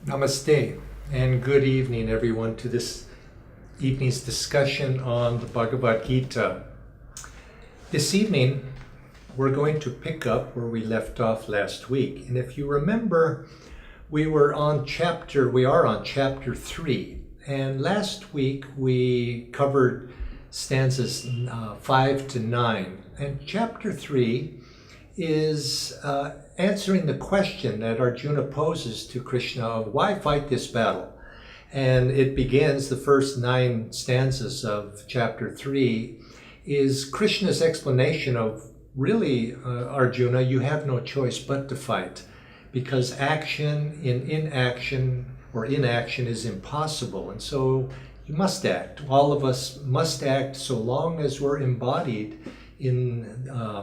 Namaste and good evening, everyone, to this evening's discussion on the Bhagavad Gita. This evening, we're going to pick up where we left off last week. And if you remember, we are on chapter 3. And last week, we covered stanzas 5 to 9. And chapter 3 is answering the question that Arjuna poses to Krishna of why fight this battle. And it begins, the first 9 stanzas of chapter 3 is Krishna's explanation of really, Arjuna, you have no choice but to fight, because action in inaction is impossible. And so you must act. All of us must act so long as we're embodied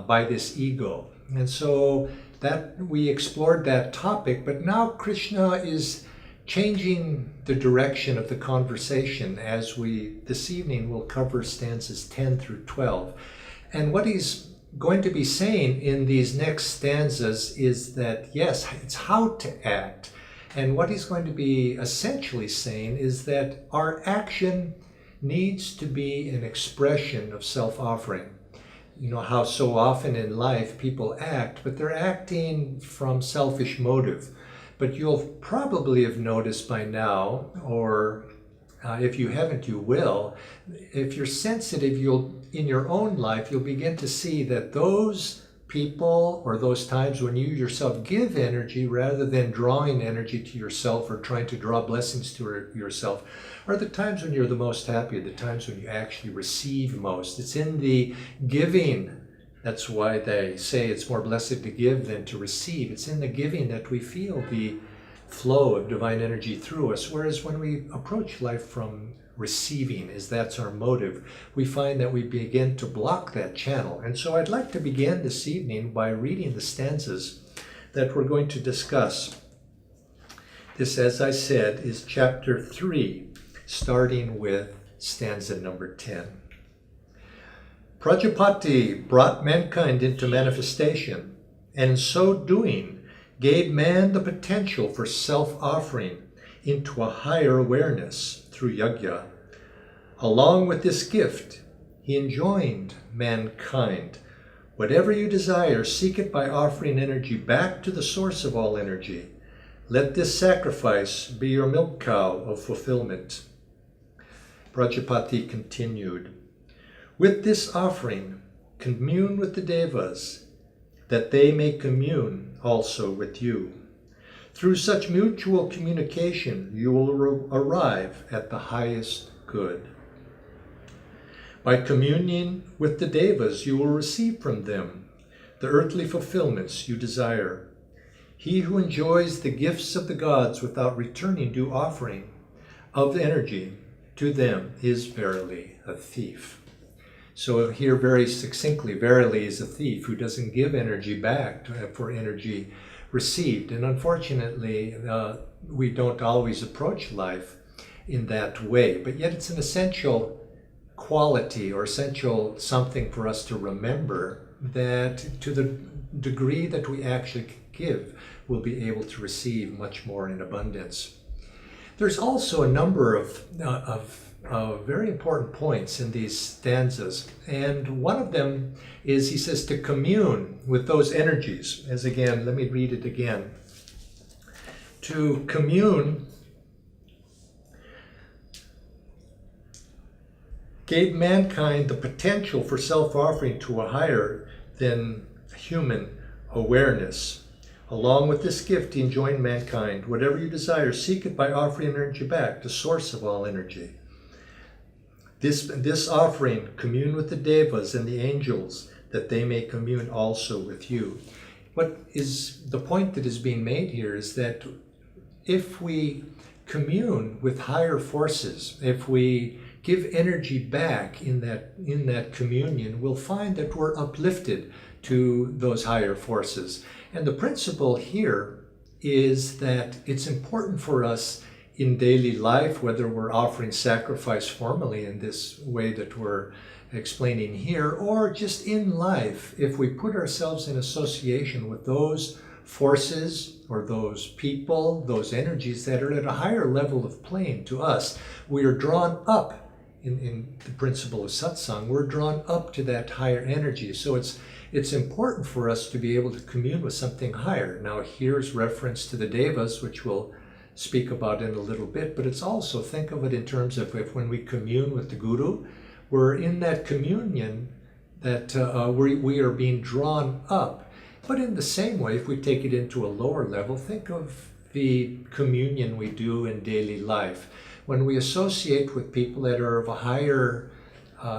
by this ego. And so that we explored that topic, but now Krishna is changing the direction of the conversation as this evening will cover stanzas 10 through 12. And what he's going to be saying in these next stanzas is that, yes, it's how to act. And what he's going to be essentially saying is that our action needs to be an expression of self-offering. You know how so often in life people act, but they're acting from selfish motive. But you'll probably have noticed by now, or if you haven't, you will. If you're sensitive, in your own life, you'll begin to see that those people or those times when you yourself give energy rather than drawing energy to yourself or trying to draw blessings to yourself are the times when you're the most happy, the times when you actually receive most. It's in the giving. That's why they say it's more blessed to give than to receive. It's in the giving that we feel the flow of divine energy through us. Whereas when we approach life from receiving, that's our motive, we find that we begin to block that channel. And so I'd like to begin this evening by reading the stanzas that we're going to discuss. This, as I said, is chapter 3, starting with stanza number 10. Prajapati brought mankind into manifestation, and in so doing gave man the potential for self-offering into a higher awareness through yajna. Along with this gift, he enjoined mankind, whatever you desire, seek it by offering energy back to the source of all energy. Let this sacrifice be your milk cow of fulfillment. Prajapati continued, with this offering, commune with the devas, that they may commune also with you. Through such mutual communication, you will arrive at the highest good. By communion with the devas, you will receive from them the earthly fulfillments you desire. He who enjoys the gifts of the gods without returning due offering of energy to them is verily a thief. So here very succinctly, verily is a thief who doesn't give energy back for energy received. And unfortunately, we don't always approach life in that way, but yet it's an essential quality or essential something for us to remember, that to the degree that we actually give, we'll be able to receive much more in abundance. There's also a number of very important points in these stanzas, and one of them is, he says, to commune with those energies. As again, let me read it again. To commune gave mankind the potential for self-offering to a higher than human awareness. Along with this gift, he enjoined mankind, whatever you desire, seek it by offering energy back, the source of all energy. This offering, commune with the devas and the angels, that they may commune also with you. What is the point that is being made here is that if we commune with higher forces, if we give energy back in that communion, we'll find that we're uplifted to those higher forces. And the principle here is that it's important for us in daily life, whether we're offering sacrifice formally in this way that we're explaining here, or just in life, if we put ourselves in association with those forces or those people, those energies that are at a higher level of plane to us. We are drawn up in the principle of satsang. We're drawn up to that higher energy. So it's important for us to be able to commune with something higher. Now here's reference to the devas, which we'll speak about in a little bit, but it's also, think of it in terms of if when we commune with the Guru, we're in that communion that we are being drawn up. But in the same way, if we take it into a lower level, think of the communion we do in daily life. When we associate with people that are of a higher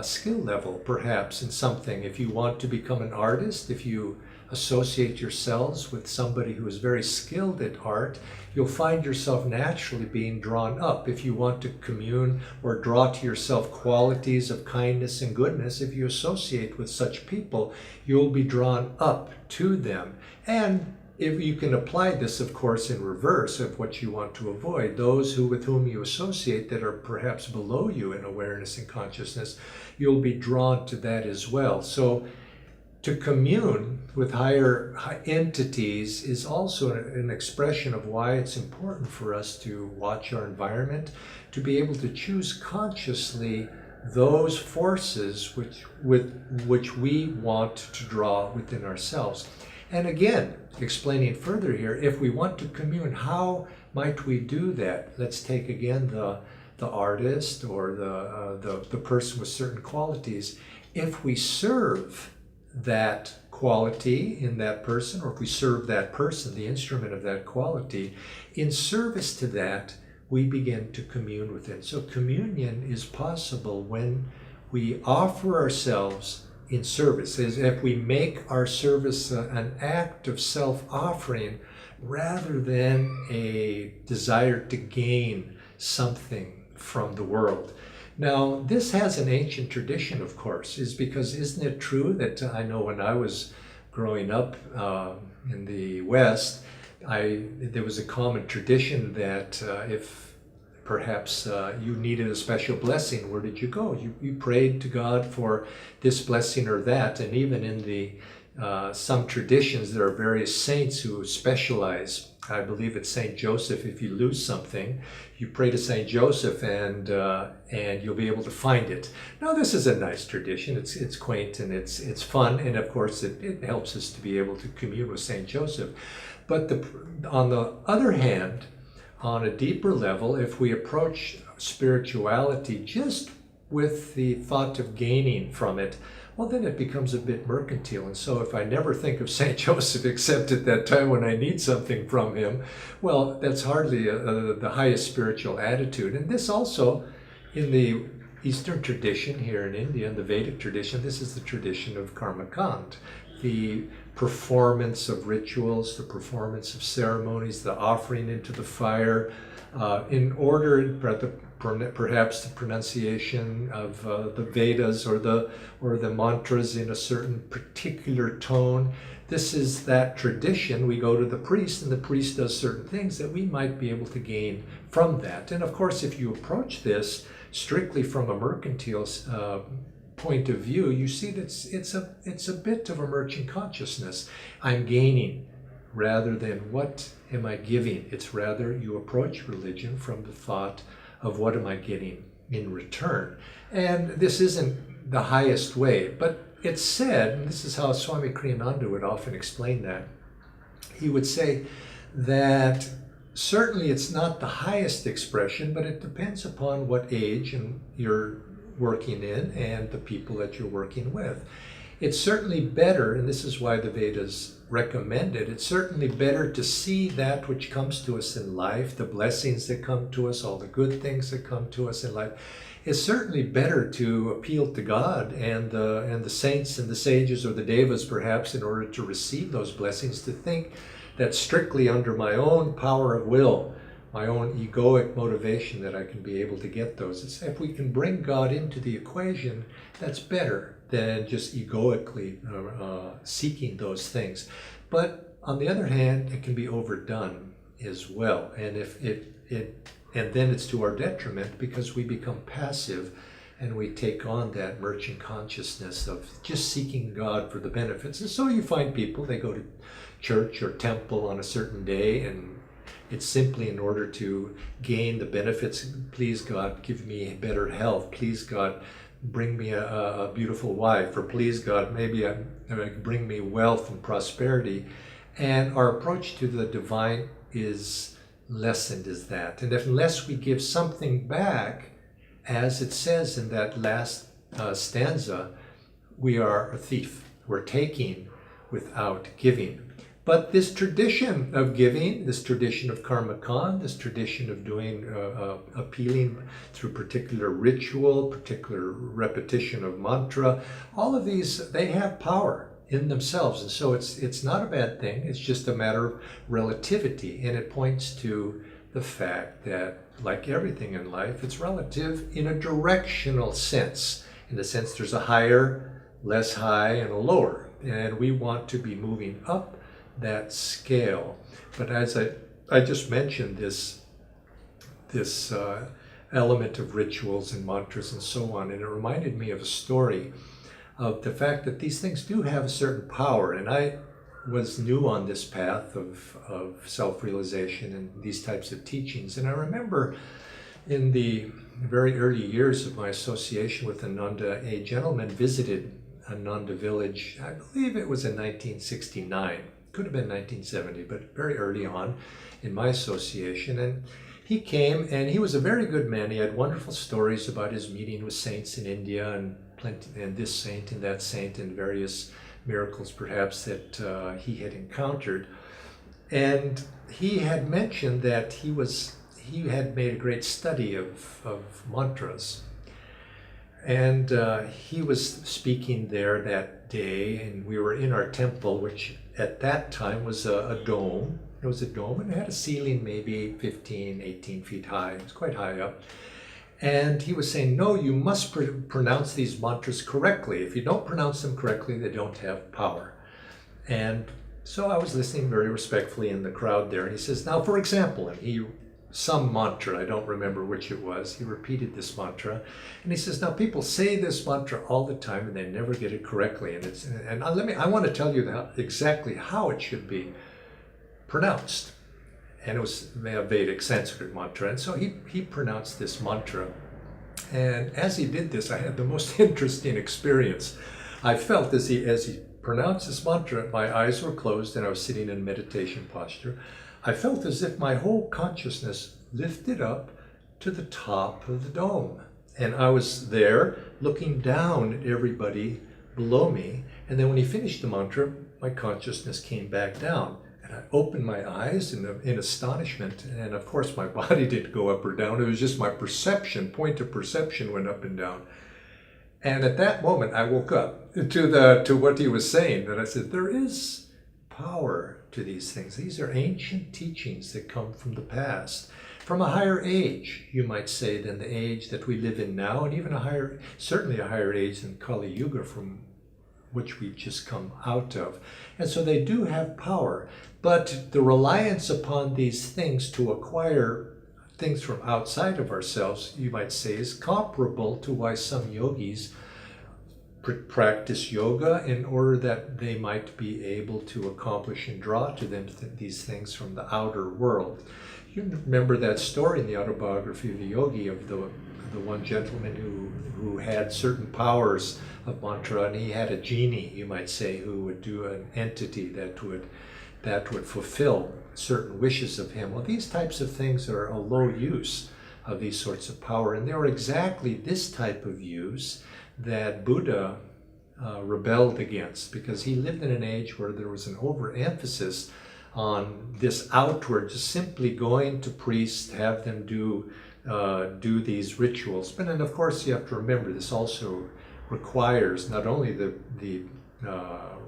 skill level, perhaps in something, if you want to become an artist, if you associate yourselves with somebody who is very skilled at art, you'll find yourself naturally being drawn up. If you want to commune or draw to yourself qualities of kindness and goodness, if you associate with such people, you'll be drawn up to them. And if you can apply this, of course, in reverse of what you want to avoid, those with whom you associate that are perhaps below you in awareness and consciousness, you'll be drawn to that as well. So to commune with higher entities is also an expression of why it's important for us to watch our environment, to be able to choose consciously those forces which we want to draw within ourselves. And again, explaining further here, if we want to commune, how might we do that? Let's take again the artist or the person with certain qualities. If we serve that quality in that person, or if we serve that person, the instrument of that quality, in service to that, we begin to commune with it. So communion is possible when we offer ourselves in service, as if we make our service an act of self-offering rather than a desire to gain something from the world. Now, this has an ancient tradition, of course, is because isn't it true that I know when I was growing up in the West, there was a common tradition that if perhaps you needed a special blessing, where did you go? You prayed to God for this blessing or that, and even in the some traditions, there are various saints who specialize. I believe it's Saint Joseph. If you lose something, you pray to Saint Joseph, and you'll be able to find it. Now, this is a nice tradition. It's quaint and it's fun, and of course, it helps us to be able to commune with Saint Joseph. But on the other hand, on a deeper level, if we approach spirituality just with the thought of gaining from it, well, then it becomes a bit mercantile. And so if I never think of St. Joseph except at that time when I need something from him, well, that's hardly the highest spiritual attitude. And this also, in the Eastern tradition here in India, in the Vedic tradition, this is the tradition of Karma Kand, the performance of rituals, the performance of ceremonies, the offering into the fire, in order, perhaps the pronunciation of the Vedas or the mantras in a certain particular tone. This is that tradition. We go to the priest, and the priest does certain things that we might be able to gain from that. And of course, if you approach this strictly from a mercantile point of view, you see that it's a bit of a merchant consciousness. I'm gaining rather than what am I giving. It's rather you approach religion from the thought of what am I getting in return. And this isn't the highest way, but it's said, and this is how Swami Kriyananda would often explain that, he would say that certainly it's not the highest expression, but it depends upon what age and you're working in and the people that you're working with. It's certainly better, and this is why the Vedas recommend it, it's certainly better to see that which comes to us in life, the blessings that come to us, all the good things that come to us in life. It's certainly better to appeal to God and the saints and the sages or the devas perhaps in order to receive those blessings, to think that strictly under my own power of will, my own egoic motivation, that I can be able to get those. It's, if we can bring God into the equation, that's better than just egoically seeking those things. But on the other hand, it can be overdone as well. And then it's to our detriment because we become passive and we take on that merchant consciousness of just seeking God for the benefits. And so you find people, they go to church or temple on a certain day, and it's simply in order to gain the benefits. Please God, give me better health. Please God, bring me a beautiful wife. Or please God, maybe bring me wealth and prosperity. And our approach to the divine is lessened as that. And unless we give something back, as it says in that last stanza, we are a thief. We're taking without giving. But this tradition of giving, this tradition of karmakan, this tradition of doing appealing through particular ritual, particular repetition of mantra, all of these, they have power in themselves. And so it's not a bad thing. It's just a matter of relativity. And it points to the fact that, like everything in life, it's relative in a directional sense. In the sense there's a higher, less high, and a lower. And we want to be moving up that scale. But as I just mentioned, this element of rituals and mantras and so on, and it reminded me of a story of the fact that these things do have a certain power. And I was new on this path of self-realization and these types of teachings. And I remember in the very early years of my association with Ananda, a gentleman visited Ananda village. I believe it was in 1969. Could have been 1970, but very early on in my association. And he came, and he was a very good man. He had wonderful stories about his meeting with saints in India, and this saint and that saint, and various miracles perhaps that he had encountered. And he had mentioned that he had made a great study of mantras. And he was speaking there that day, and we were in our temple, which at that time was a dome. It was a dome, and it had a ceiling maybe 15, 18 feet high. It was quite high up. And he was saying, no, you must pronounce these mantras correctly. If you don't pronounce them correctly, they don't have power. And so I was listening very respectfully in the crowd there. And he says, now, for example, and some mantra, I don't remember which it was. He repeated this mantra, and he says, now people say this mantra all the time and they never get it correctly. And I want to tell you exactly how it should be pronounced. And it was a Vedic Sanskrit mantra. And so he pronounced this mantra. And as he did this, I had the most interesting experience. I felt as he pronounced this mantra, my eyes were closed and I was sitting in meditation posture. I felt as if my whole consciousness lifted up to the top of the dome. And I was there looking down at everybody below me. And then when he finished the mantra, my consciousness came back down. And I opened my eyes in astonishment. And of course, my body didn't go up or down. It was just my perception, point of perception went up and down. And at that moment, I woke up to what he was saying. And I said, there is power to these things. These are ancient teachings that come from the past, from a higher age, you might say, than the age that we live in now, and even certainly a higher age than Kali Yuga, from which we've just come out of. And so they do have power, but the reliance upon these things to acquire things from outside of ourselves, you might say, is comparable to why some yogis practice yoga in order that they might be able to accomplish and draw to them these things from the outer world. You remember that story in the autobiography of the yogi of the one gentleman who had certain powers of mantra, and he had a genie, you might say, who would do an entity that would fulfill certain wishes of him. Well, these types of things are a low use of these sorts of power, and they were exactly this type of use that Buddha rebelled against, because he lived in an age where there was an overemphasis on this outward, just simply going to priests, have them do these rituals. But then, of course, you have to remember this also requires not only the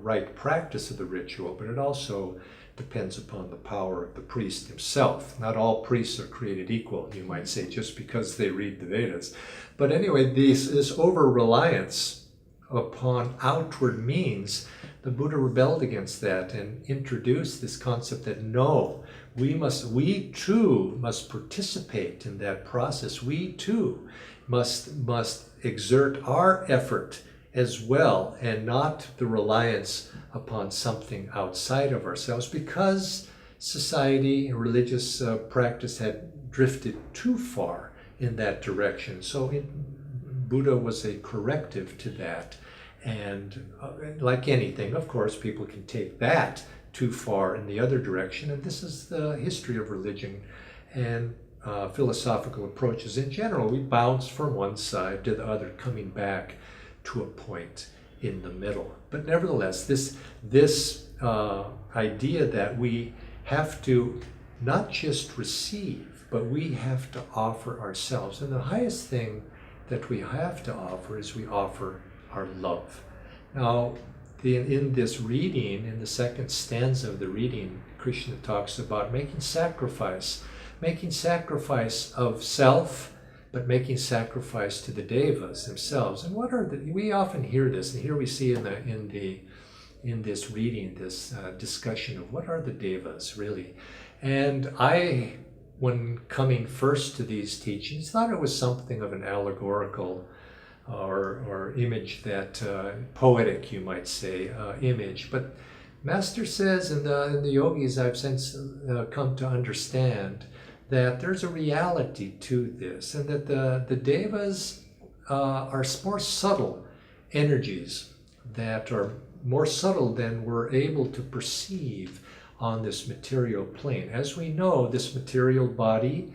right practice of the ritual, but it also depends upon the power of the priest himself. Not all priests are created equal, you might say, just because they read the Vedas. But anyway, this over-reliance upon outward means, the Buddha rebelled against that and introduced this concept that no, we too must participate in that process. We too must exert our effort as well, and not the reliance upon something outside of ourselves, because society and religious practice had drifted too far in that direction. So Buddha was a corrective to that. And like anything, of course, people can take that too far in the other direction. And this is the history of religion and philosophical approaches in general. We bounce from one side to the other, coming back to a point in the middle. But nevertheless, this idea that we have to not just receive, but we have to offer ourselves. And the highest thing that we have to offer is we offer our love. Now, in this reading, in the second stanza of the reading, Krishna talks about making sacrifice of self, but making sacrifice to the devas themselves. And what are we often hear this, and here we see in this reading, this discussion of what are the devas really. And I, when coming first to these teachings, thought it was something of an allegorical or image, that poetic, you might say, image. But Master says, and the yogis I've since come to understand, that there's a reality to this, and that the devas are more subtle energies that are more subtle than we're able to perceive on this material plane. As we know, this material body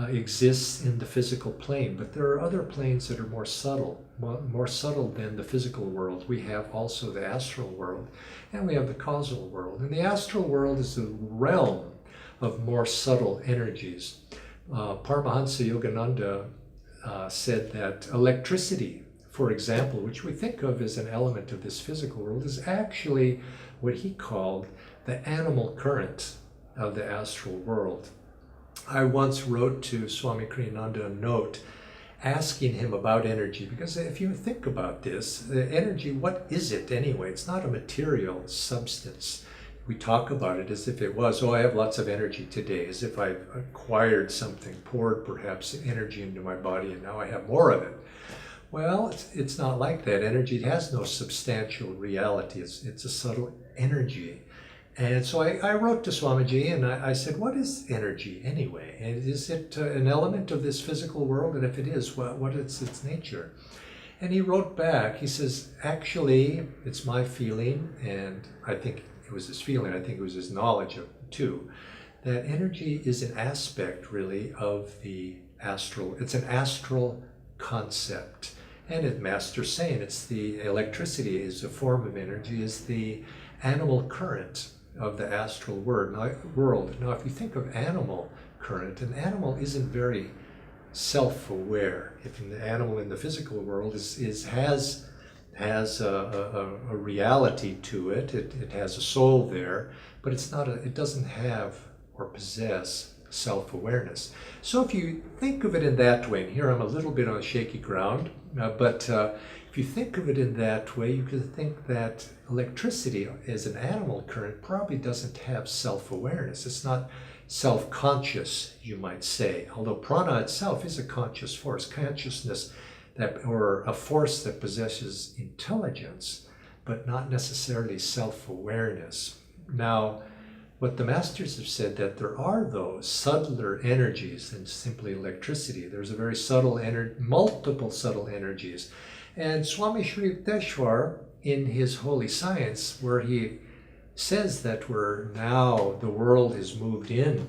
exists in the physical plane, but there are other planes that are more subtle than the physical world. We have also the astral world, and we have the causal world. And the astral world is the realm of more subtle energies. Paramahansa Yogananda said that electricity, for example, which we think of as an element of this physical world, is actually what he called the animal current of the astral world. I once wrote to Swami Kriyananda a note asking him about energy, because if you think about this, energy, what is it anyway? It's not a material substance. We talk about it as if it was, I have lots of energy today, as if I've acquired something, poured perhaps energy into my body, and now I have more of it. Well, it's not like that. Energy has no substantial reality. It's a subtle energy. And so I wrote to Swamiji, and I said, what is energy anyway? And is it an element of this physical world? And if it is, what is its nature? And he wrote back, he says, actually, it's my feeling, and I think it was his feeling, I think it was his knowledge of too, that energy is an aspect really of the astral. It's an astral concept. And as Master's saying, it's the electricity is a form of energy, is the animal current of the astral world. Now, if you think of animal current, an animal isn't very self-aware. If an animal in the physical world has a reality to it, it has a soul there, but it doesn't have or possess self-awareness. So if you think of it in that way, and here I'm a little bit on shaky ground, but if you think of it in that way, you could think that electricity as an animal current probably doesn't have self-awareness. It's not self-conscious, you might say, although prana itself is a conscious force, consciousness, or a force that possesses intelligence, but not necessarily self-awareness. Now, what the masters have said, that there are those subtler energies than simply electricity. There's a very subtle multiple subtle energies. And Swami Shri Yukteswar, in his Holy Science, where he says that the world has moved in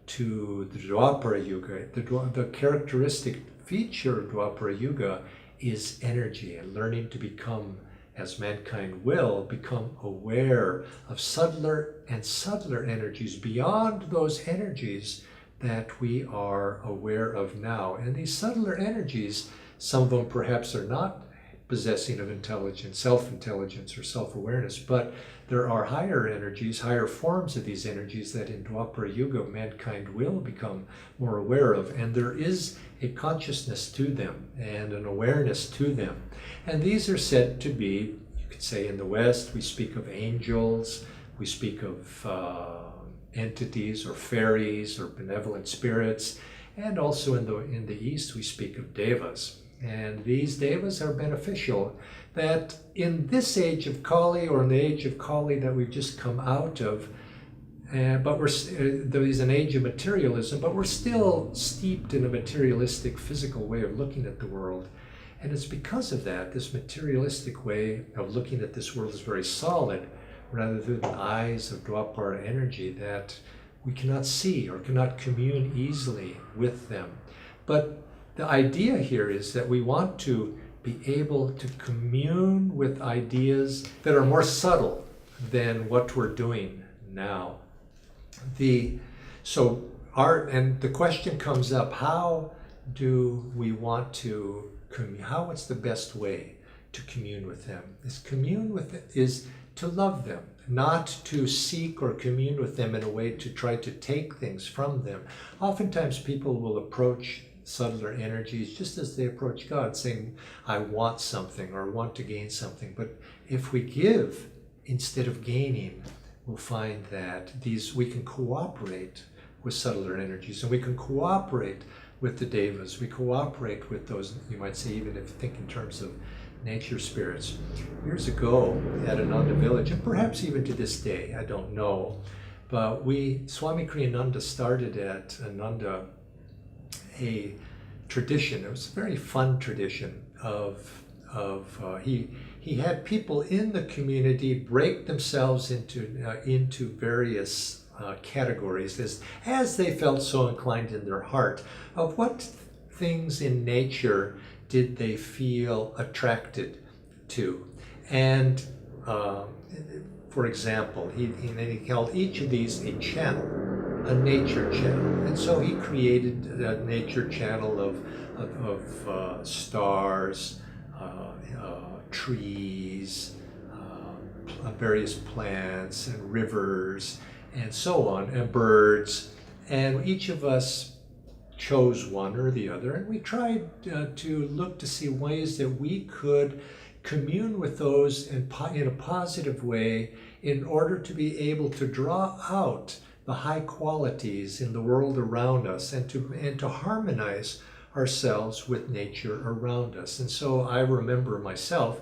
to the Dwapara Yuga, the characteristic feature of Dwapara Yuga is energy, and learning to become, as mankind will, become aware of subtler and subtler energies beyond those energies that we are aware of now. And these subtler energies, some of them perhaps are not possessing of intelligence, self-intelligence or self-awareness, but there are higher energies, higher forms of these energies that in Dwapara Yuga mankind will become more aware of, and there is a consciousness to them and an awareness to them. And these are said to be, you could say in the West, we speak of angels, we speak of entities or fairies or benevolent spirits. And also in the East, we speak of devas. And these devas are beneficial, that in this age of Kali, or in the age of Kali that we've just come out of, but there is an age of materialism, but we're still steeped in a materialistic, physical way of looking at the world. And it's because of that, this materialistic way of looking at this world is very solid, rather than eyes of Dwapara energy, that we cannot see or cannot commune easily with them. But the idea here is that we want to be able to commune with ideas that are more subtle than what we're doing now. And the question comes up, how do we want to what's the best way to commune with them? Is to love them, not to seek or commune with them in a way to try to take things from them. Oftentimes people will approach subtler energies just as they approach God, saying, I want something or want to gain something. But if we give instead of gaining, we'll find that we can cooperate with subtler energies, and we can cooperate with the devas. We cooperate with those, you might say, even if you think in terms of nature spirits. Years ago at Ananda village, and perhaps even to this day, I don't know, but Swami Kriyananda started at Ananda a tradition. It was a very fun tradition he had people in the community break themselves into various categories as they felt so inclined in their heart, of what things in nature did they feel attracted to. And for example, he called each of these a channel, a nature channel. And so he created a nature channel of stars, trees, various plants and rivers, and so on, and birds. And each of us chose one or the other, and we tried to look to see ways that we could commune with those in a positive way, in order to be able to draw out the high qualities in the world around us, and to harmonize ourselves with nature around us. And so I remember myself,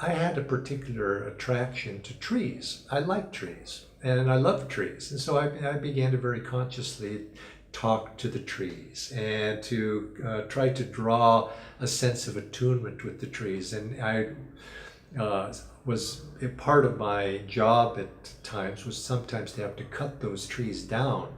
I had a particular attraction to trees. I like trees, and I love trees. And so I began to very consciously talk to the trees, and to try to draw a sense of attunement with the trees. And I was a part of my job at times was sometimes to have to cut those trees down.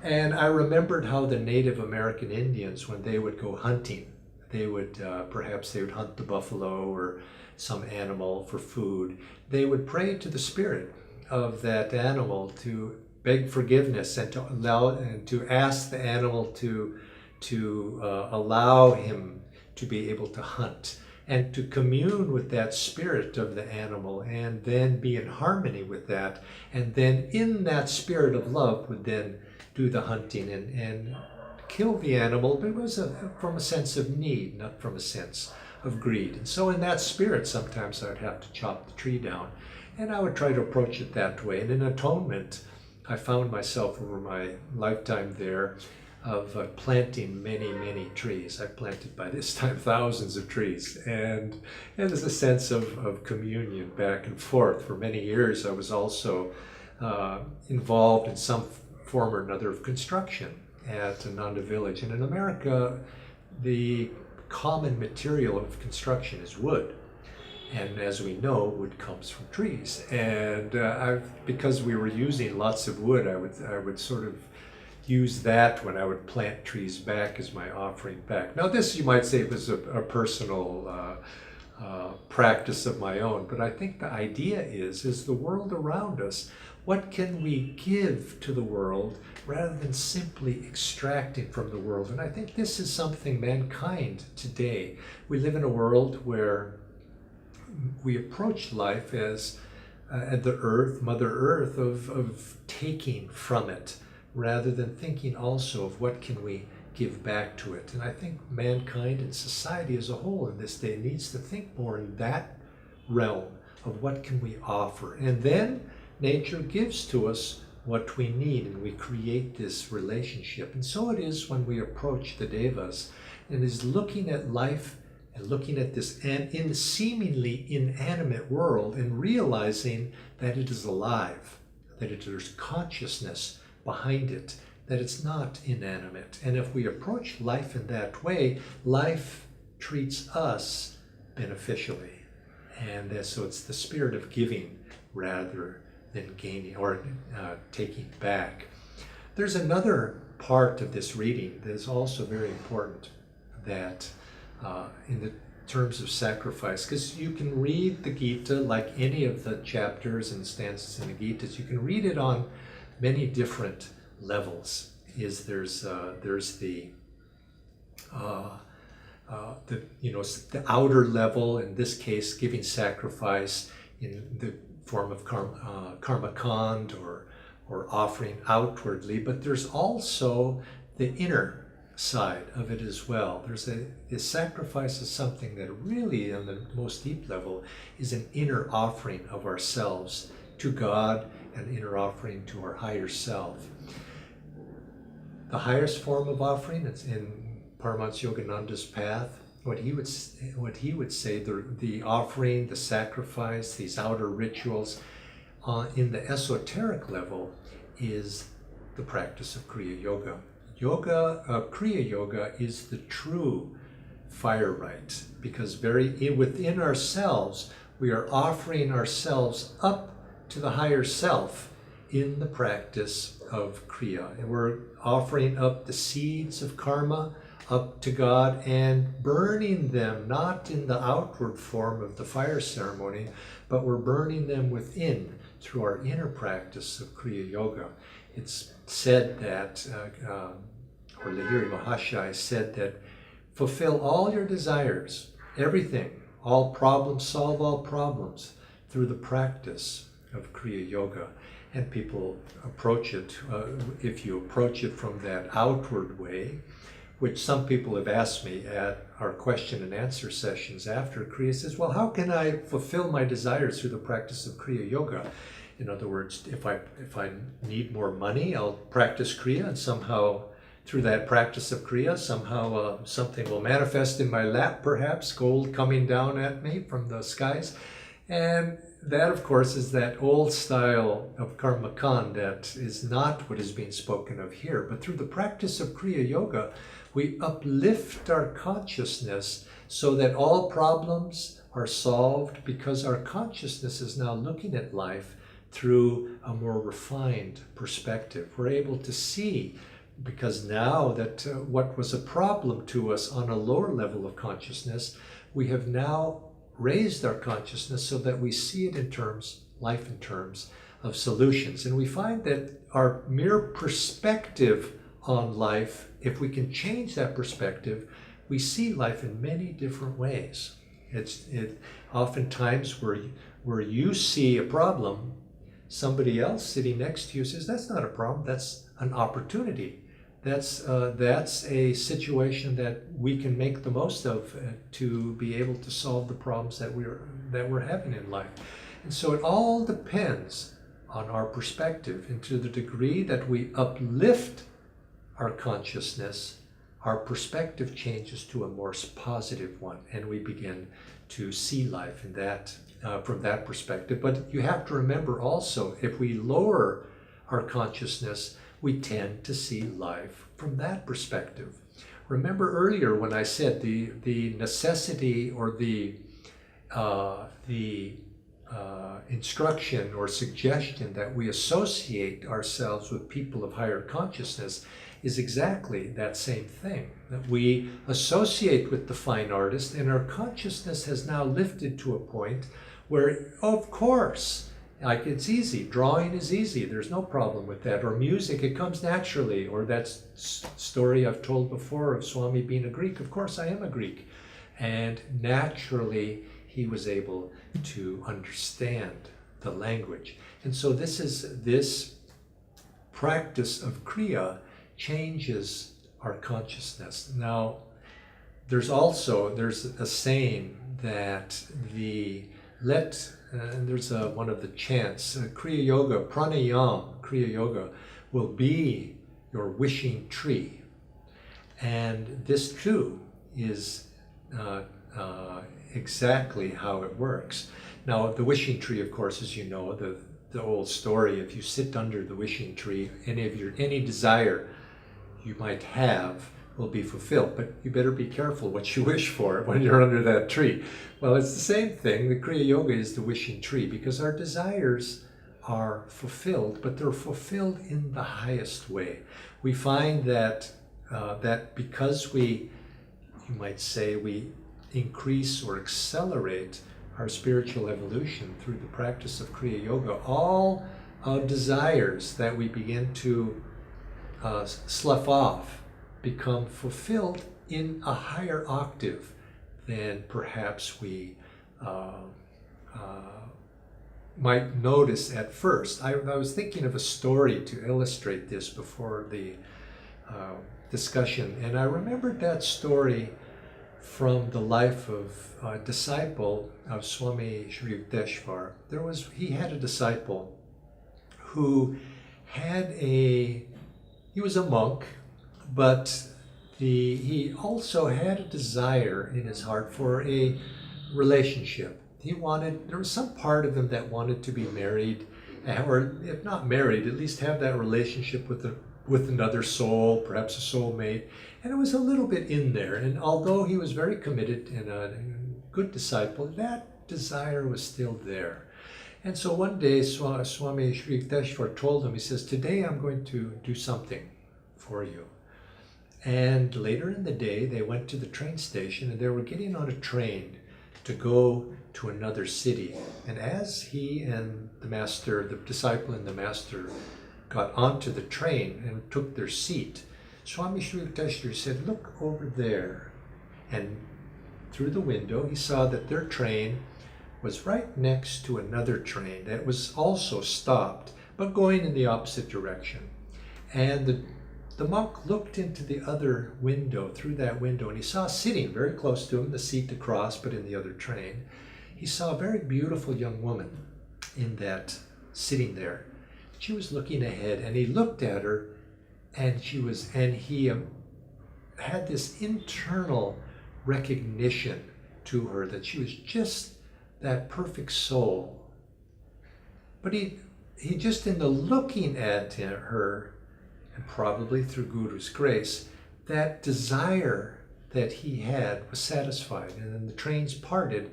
And I remembered how the Native American Indians, when they would go hunting, they would perhaps they would hunt the buffalo or some animal for food. They would pray to the spirit of that animal to beg forgiveness, and to ask the animal to allow him to be able to hunt, and to commune with that spirit of the animal, and then be in harmony with that, and then in that spirit of love would then do the hunting and kill the animal. But it was from a sense of need, not from a sense of greed. And so in that spirit, sometimes I would have to chop the tree down, and I would try to approach it that way. And in atonement, I found myself over my lifetime there of planting many, many trees. I planted by this time thousands of trees, and there's a sense of communion back and forth. For many years I was also involved in some form or another of construction at Ananda Village. And in America, the common material of construction is wood. And as we know, wood comes from trees. And because we were using lots of wood, I would sort of use that when I would plant trees back as my offering back. Now this, you might say, was a personal practice of my own, but I think the idea is the world around us, what can we give to the world rather than simply extracting from the world? And I think this is something mankind today, we live in a world where we approach life as the earth, Mother Earth, of taking from it, rather than thinking also of what can we give back to it. And I think mankind and society as a whole in this day needs to think more in that realm of what can we offer. And then nature gives to us what we need, and we create this relationship. And so it is when we approach the devas, and is looking at life and looking at this in seemingly inanimate world and realizing that it is alive, that there's consciousness behind it, that it's not inanimate. And if we approach life in that way, life treats us beneficially. And so it's the spirit of giving rather than gaining or taking back. There's another part of this reading that is also very important, that in the terms of sacrifice, because you can read the Gita like any of the chapters and stanzas in the Gitas, you can read it on many different levels. There's the outer level, in this case giving sacrifice in the form of karma kand or offering outwardly, but there's also the inner side of it as well. The sacrifice is something that really on the most deep level is an inner offering of ourselves to God, an inner offering to our higher self. The highest form of offering, it's in Paramahansa Yogananda's path, what he would say, the offering, the sacrifice, these outer rituals, in the esoteric level, is the practice of Kriya Yoga. Kriya Yoga is the true fire rite, because within ourselves, we are offering ourselves up to the higher self in the practice of Kriya. And we're offering up the seeds of karma up to God and burning them, not in the outward form of the fire ceremony, but we're burning them within through our inner practice of Kriya Yoga. It's said that, or Lahiri Mahashaya said that, fulfill all your desires, everything, all problems, solve all problems through the practice of Kriya Yoga. And people approach it, if you approach it from that outward way, which some people have asked me at our question and answer sessions after Kriya, says, well, how can I fulfill my desires through the practice of Kriya Yoga? In other words, if I need more money, I'll practice Kriya, and somehow through that practice of Kriya, somehow something will manifest in my lap, perhaps, gold coming down at me from the skies. And that, of course, is that old style of karma kand that is not what is being spoken of here. But through the practice of Kriya Yoga, we uplift our consciousness so that all problems are solved, because our consciousness is now looking at life through a more refined perspective. We're able to see, because now that what was a problem to us on a lower level of consciousness, we have now raised our consciousness so that we see it in terms of solutions. And we find that our mere perspective on life, if we can change that perspective, we see life in many different ways. Oftentimes where you see a problem, somebody else sitting next to you says, that's not a problem, that's an opportunity. That's a situation that we can make the most of to be able to solve the problems that we're having in life. And so it all depends on our perspective, and to the degree that we uplift our consciousness, our perspective changes to a more positive one, and we begin to see life in that from that perspective. But you have to remember also, if we lower our consciousness, we tend to see life from that perspective. Remember earlier when I said the necessity or the instruction or suggestion that we associate ourselves with people of higher consciousness is exactly that same thing, that we associate with the fine artist, and our consciousness has now lifted to a point where, of course, like it's easy, drawing is easy, there's no problem with that, or music, it comes naturally, or that story I've told before of Swami being a Greek. Of course I am a Greek, and naturally he was able to understand the language. And so this practice of Kriya changes our consciousness. Now there's a saying that the And there's one of the chants, Kriya Yoga, Pranayam, Kriya Yoga, will be your wishing tree. And this too is exactly how it works. Now, the wishing tree, of course, as you know, the old story, if you sit under the wishing tree, any desire you might have will be fulfilled. But you better be careful what you wish for when you're under that tree. Well, it's the same thing. The Kriya Yoga is the wishing tree, because our desires are fulfilled, but they're fulfilled in the highest way. We find that because you might say, we increase or accelerate our spiritual evolution through the practice of Kriya Yoga, all desires that we begin to slough off become fulfilled in a higher octave than perhaps we might notice at first. I was thinking of a story to illustrate this before the discussion, and I remembered that story from the life of a disciple of Swami Sri Yukteswar. He had a disciple who he was a monk, but he also had a desire in his heart for a relationship. There was some part of him that wanted to be married, or if not married, at least have that relationship with another soul, perhaps a soulmate. And it was a little bit in there. And although he was very committed and a good disciple, that desire was still there. And so one day, Swami Sri Yukteswar told him, he says, "Today I'm going to do something for you." And later in the day, they went to the train station, and they were getting on a train to go to another city. And as he and the disciple and the master, got onto the train and took their seat, Swami Sri Yukteswar said, "Look over there." And through the window, he saw that their train was right next to another train that was also stopped, but going in the opposite direction. And the monk looked into the other window, through that window, and he saw sitting very close to him, the seat across, but in the other train, he saw a very beautiful young woman sitting there. She was looking ahead, and he looked at her, and he had this internal recognition to her that she was just that perfect soul. But he just, in the looking at her, and probably through Guru's grace, that desire that he had was satisfied. And then the trains parted,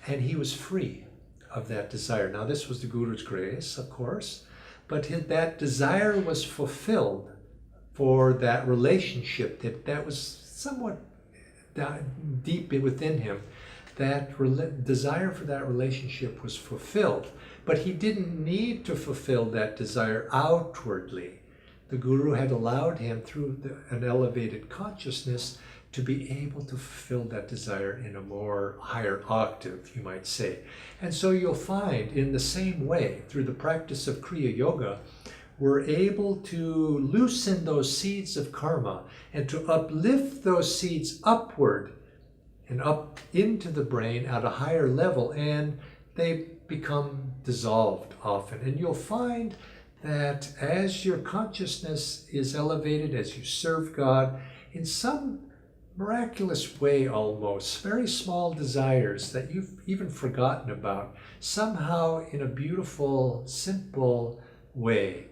and he was free of that desire. Now, this was the Guru's grace, of course, but that desire was fulfilled for that relationship that was somewhat deep within him. That desire for that relationship was fulfilled, but he didn't need to fulfill that desire outwardly. The Guru had allowed him, through an elevated consciousness, to be able to fulfill that desire in a more higher octave, you might say. And so you'll find, in the same way, through the practice of Kriya Yoga, we're able to loosen those seeds of karma and to uplift those seeds upward and up into the brain at a higher level, and they become dissolved often. And you'll find that as your consciousness is elevated, as you serve God, in some miraculous way almost, very small desires that you've even forgotten about, somehow in a beautiful, simple way,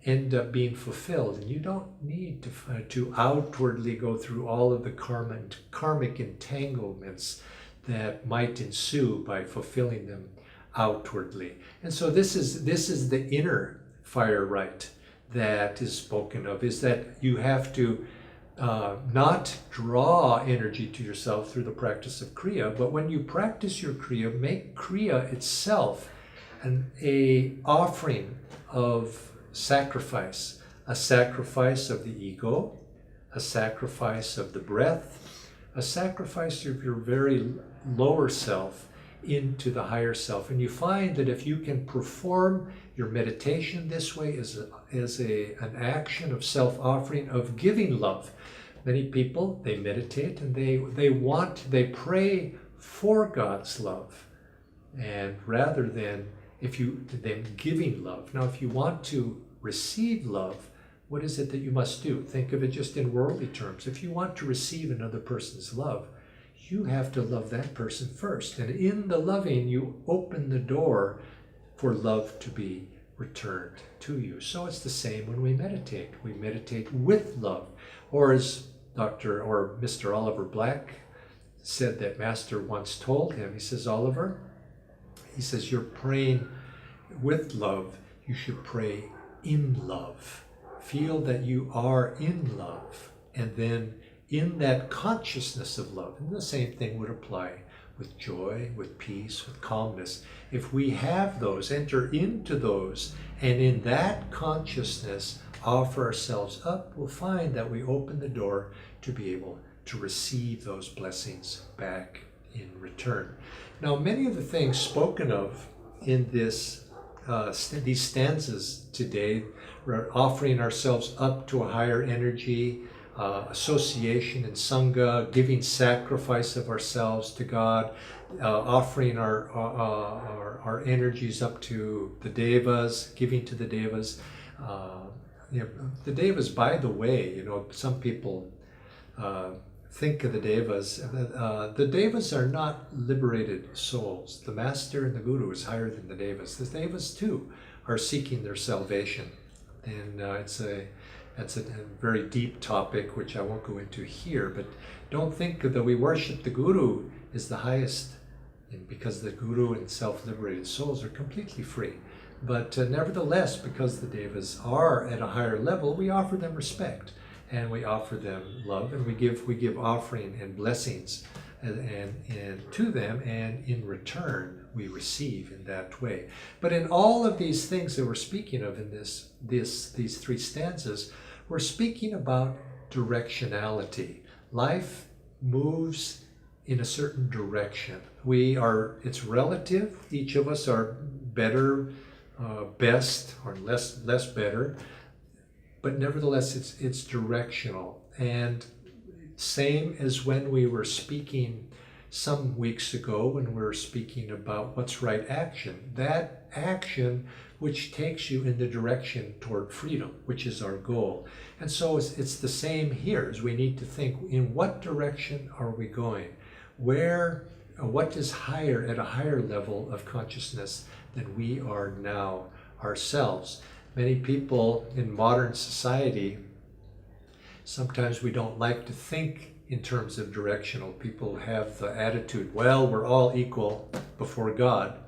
end up being fulfilled. And you don't need to outwardly go through all of the karmic entanglements that might ensue by fulfilling them outwardly. And so this is the inner fire right that is spoken of, is that you have to not draw energy to yourself through the practice of Kriya, but when you practice your Kriya, make Kriya itself a offering of sacrifice, a sacrifice of the ego, a sacrifice of the breath, a sacrifice of your very lower self into the higher self. And you find that if you can perform your meditation this way as an action of self-offering, of giving love. Many people, they meditate and they pray for God's love. And rather than giving love. Now, if you want to receive love, what is it that you must do? Think of it just in worldly terms. If you want to receive another person's love, you have to love that person first. And in the loving, you open the door for love to be returned to you. So it's the same when we meditate. We meditate with love. Or as Mr. Oliver Black said that Master once told him, he says, Oliver, he says, you're praying with love. You should pray in love. Feel that you are in love. And then in that consciousness of love, and the same thing would apply with joy, with peace, with calmness. If we have those, enter into those, and in that consciousness offer ourselves up, we'll find that we open the door to be able to receive those blessings back in return. Now, many of the things spoken of in these stanzas today, we're offering ourselves up to a higher energy, association and sangha, giving sacrifice of ourselves to God, offering our energies up to the devas, giving to the devas. The devas, by the way, some people think of the devas. The devas are not liberated souls. The master and the guru is higher than the devas. The devas too are seeking their salvation, and that's a very deep topic which I won't go into here. But don't think that we worship the guru is the highest, because the guru and self-liberated souls are completely free. But nevertheless, because the devas are at a higher level, we offer them respect. And we offer them love, and we give offering and blessings and to them, and in return we receive in that way. But in all of these things that we're speaking of in these three stanzas, we're speaking about directionality. Life moves in a certain direction. It's relative. Each of us are better, best, or less better. But nevertheless, it's directional. And same as when we were speaking some weeks ago, when we were speaking about what's right action. That action which takes you in the direction toward freedom, which is our goal. And so it's the same here, as we need to think, in what direction are we going? What is higher, at a higher level of consciousness than we are now ourselves? Many people in modern society, sometimes we don't like to think in terms of directional. People have the attitude, well, we're all equal before God.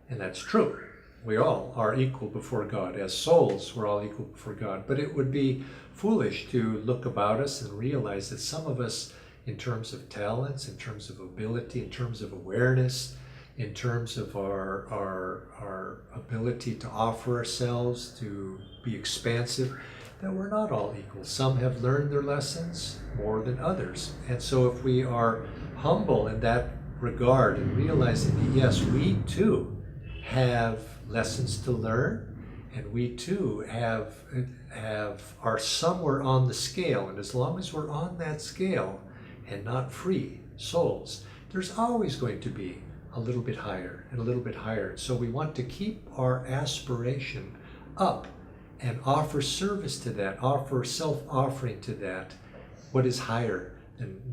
And that's true. We all are equal before God. As souls, we're all equal before God. But it would be foolish to look about us and realize that some of us, in terms of talents, in terms of ability, in terms of awareness, in terms of our ability to offer ourselves, to be expansive, that we're not all equal. Some have learned their lessons more than others. And so if we are humble in that regard and realizing that yes, we too have lessons to learn, and we too are somewhere on the scale, and as long as we're on that scale and not free souls, there's always going to be a little bit higher and a little bit higher. So we want to keep our aspiration up and offer service to that, offer self-offering to that, what is higher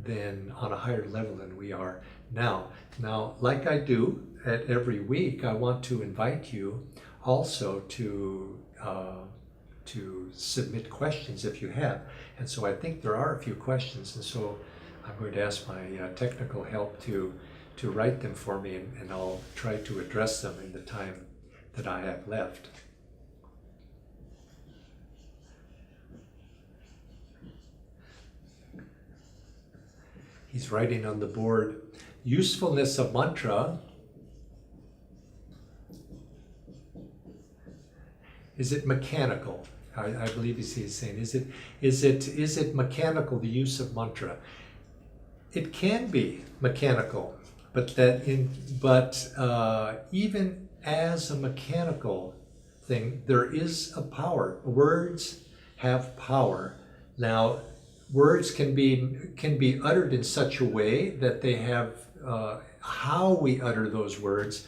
than on a higher level than we are now. Now, like I do at every week, I want to invite you also to submit questions if you have. And so I think there are a few questions, and so I'm going to ask my technical help to write them for me, and I'll try to address them in the time that I have left. He's writing on the board, usefulness of mantra. Is it mechanical? I believe he's saying, is it mechanical, the use of mantra? It can be mechanical, but even as a mechanical thing, there is a power. Words have power. Now, words can be uttered in such a way that they have how we utter those words,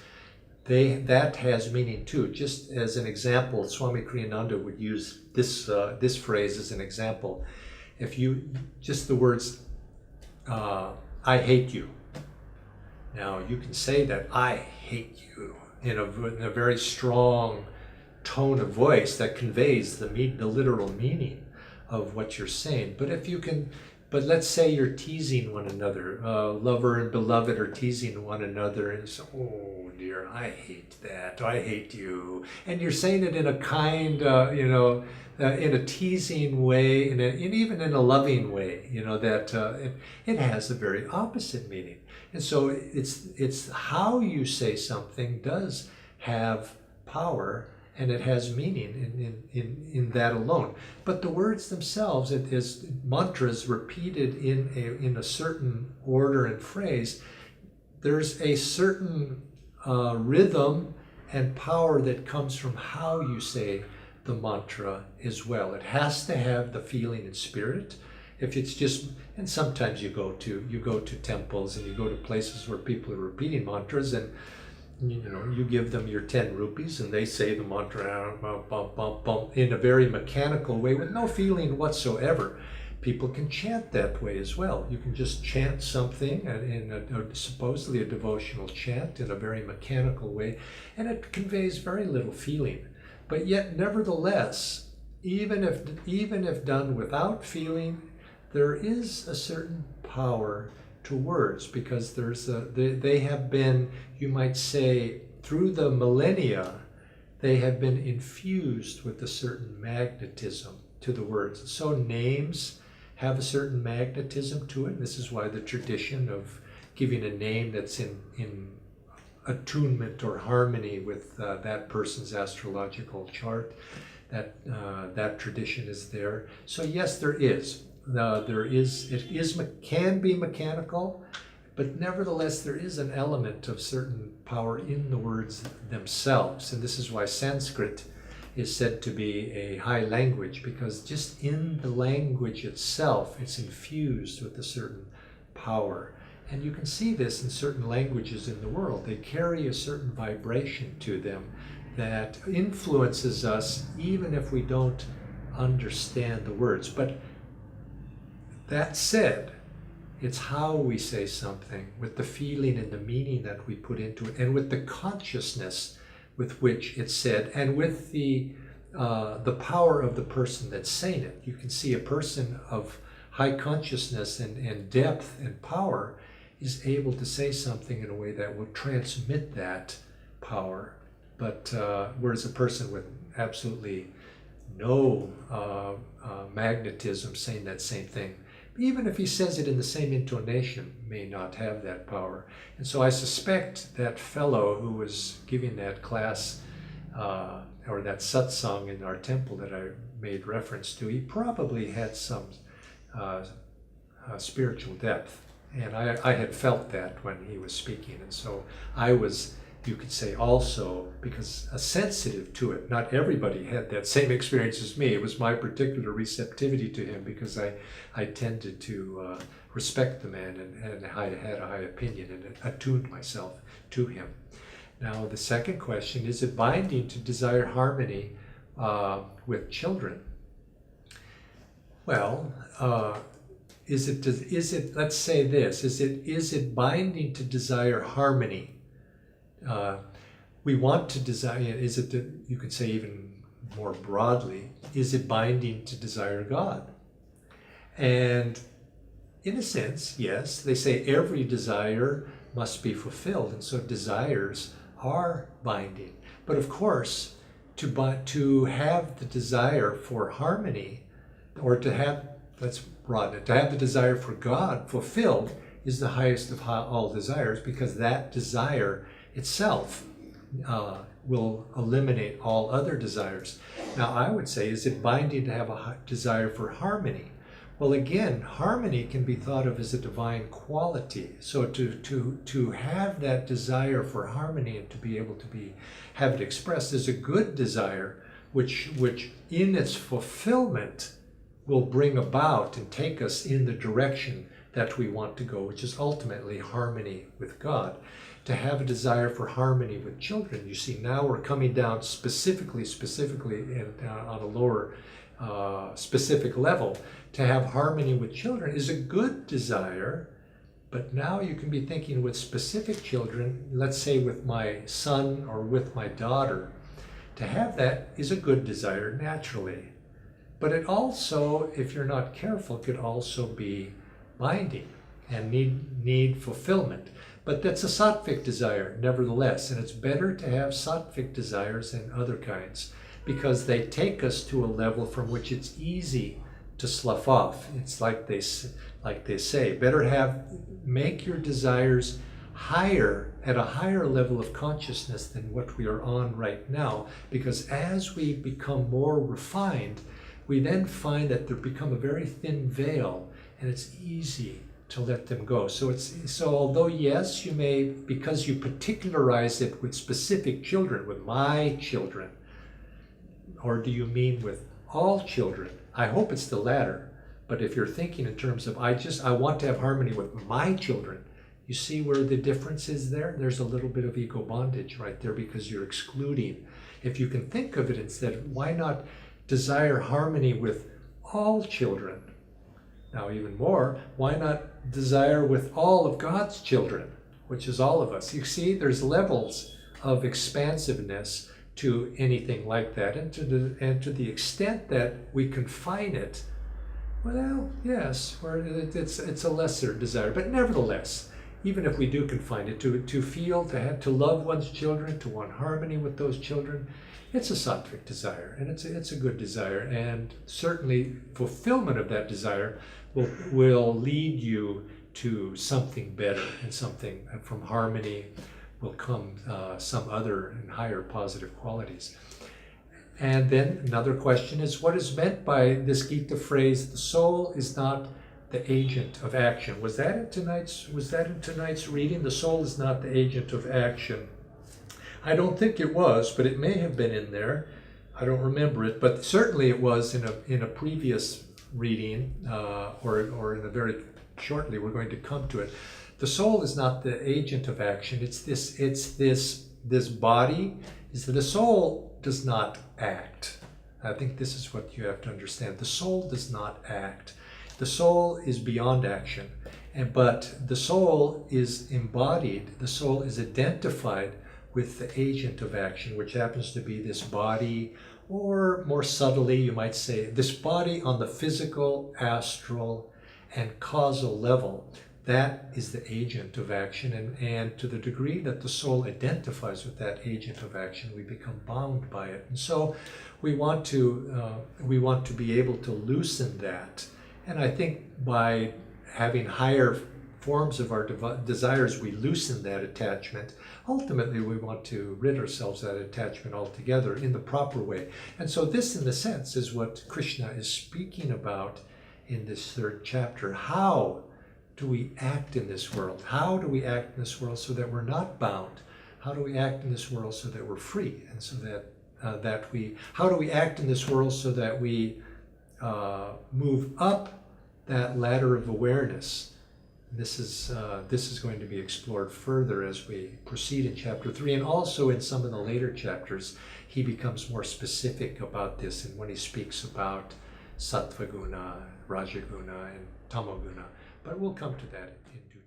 that has meaning too. Just as an example, Swami Kriyananda would use this phrase as an example. If you, just the words, I hate you. Now you can say that, I hate you, in a very strong tone of voice that conveys the literal meaning of what you're saying. But if you can, but let's say you're teasing one another, lover and beloved are teasing one another, and so, oh dear, I hate that, I hate you, and you're saying it in a kind, in a teasing way, and even in a loving way, that it has a very opposite meaning. And so it's how you say something does have power, and it has meaning in that alone. But the words themselves, as mantras repeated in a certain order and phrase, there's a certain rhythm and power that comes from how you say the mantra as well. It has to have the feeling and spirit. If it's just, and sometimes you go to temples and you go to places where people are repeating mantras, and you give them your 10 rupees and they say the mantra in a very mechanical way with no feeling whatsoever. People can chant that way as well. You can just chant something in supposedly a devotional chant in a very mechanical way, and it conveys very little feeling. But yet, nevertheless, even if done without feeling, there is a certain power to words, because they have been, you might say, through the millennia, they have been infused with a certain magnetism to the words. So names have a certain magnetism to it. This is why the tradition of giving a name that's in attunement or harmony with that person's astrological chart, that tradition is there. So yes, there is. It can be mechanical, but nevertheless there is an element of certain power in the words themselves. And this is why Sanskrit is said to be a high language, because just in the language itself, it's infused with a certain power. And you can see this in certain languages in the world. They carry a certain vibration to them that influences us even if we don't understand the words. But that said, it's how we say something, with the feeling and the meaning that we put into it, and with the consciousness with which it's said, and with the power of the person that's saying it. You can see a person of high consciousness and depth and power is able to say something in a way that will transmit that power. But whereas a person with absolutely no magnetism saying that same thing, even if he says it in the same intonation, may not have that power. And so I suspect that fellow who was giving that class or that satsang in our temple that I made reference to, he probably had some spiritual depth. And I had felt that when he was speaking. And so I was, you could say also, because sensitive to it. Not everybody had that same experience as me. It was my particular receptivity to him, because I tended to respect the man, and I had a high opinion and attuned myself to him. Now the second question, is it binding to desire harmony with children? Well, is it, let's say this, is it binding to desire harmony? We want to desire, you could say even more broadly, is it binding to desire God? And in a sense, yes, they say every desire must be fulfilled, and so desires are binding. But of course, to have the desire for harmony, or to have, let's broaden it, to have the desire for God fulfilled is the highest of all desires, because that desire itself will eliminate all other desires. Now I would say, is it binding to have a desire for harmony? Well, again, harmony can be thought of as a divine quality. So to have that desire for harmony and to be able to have it expressed is a good desire, which in its fulfillment will bring about and take us in the direction that we want to go, which is ultimately harmony with God. To have a desire for harmony with children. You see, now we're coming down specifically on a lower specific level. To have harmony with children is a good desire, but now you can be thinking with specific children, let's say with my son or with my daughter. To have that is a good desire naturally. But it also, if you're not careful, could also be binding and need fulfillment. But that's a sattvic desire, nevertheless, and it's better to have sattvic desires than other kinds because they take us to a level from which it's easy to slough off. It's like they say, better make your desires higher, at a higher level of consciousness than what we are on right now, because as we become more refined, we then find that there become a very thin veil, and it's easy to let them go. So although yes, you may, because you particularize it with specific children, with my children, or do you mean with all children? I hope it's the latter. But if you're thinking in terms of, I want to have harmony with my children, you see where the difference is there? There's a little bit of ego bondage right there because you're excluding. If you can think of it instead, why not desire harmony with all children? Now, even more, why not desire with all of God's children, which is all of us? You see, there's levels of expansiveness to anything like that, and to the extent that we confine it, well, yes, it's a lesser desire, but nevertheless, even if we do confine it, to feel, to love one's children, to want harmony with those children, it's a sattvic desire, and it's a good desire, and certainly fulfillment of that desire will lead you to something better, and something from harmony will come some other and higher positive qualities. And then another question is, what is meant by this Gita phrase, the soul is not the agent of action? Was that in tonight's reading? The soul is not the agent of action. I don't think it was, but it may have been in there. I don't remember it, but certainly it was in a previous reading, or in a very shortly we're going to come to it. The soul is not the agent of action. It's this body. Is that the soul does not act. I think this is what you have to understand. The soul does not act. The soul is beyond action, but the soul is embodied. The soul is identified with the agent of action, which happens to be this body, or more subtly, you might say, this body on the physical, astral, and causal level. That is the agent of action, and to the degree that the soul identifies with that agent of action, we become bound by it. And so we want to be able to loosen that. And I think by having higher forms of our desires, we loosen that attachment. Ultimately, we want to rid ourselves of that attachment altogether in the proper way. And so this, in a sense, is what Krishna is speaking about in this third chapter. How do we act in this world? How do we act in this world so that we're not bound? How do we act in this world so that we're free? And so how do we act in this world so that we move up that ladder of awareness? This is going to be explored further as we proceed in chapter 3, and also in some of the later chapters, he becomes more specific about this, and when he speaks about Sattvaguna, Rajaguna, and Tamoguna. But we'll come to that in due time.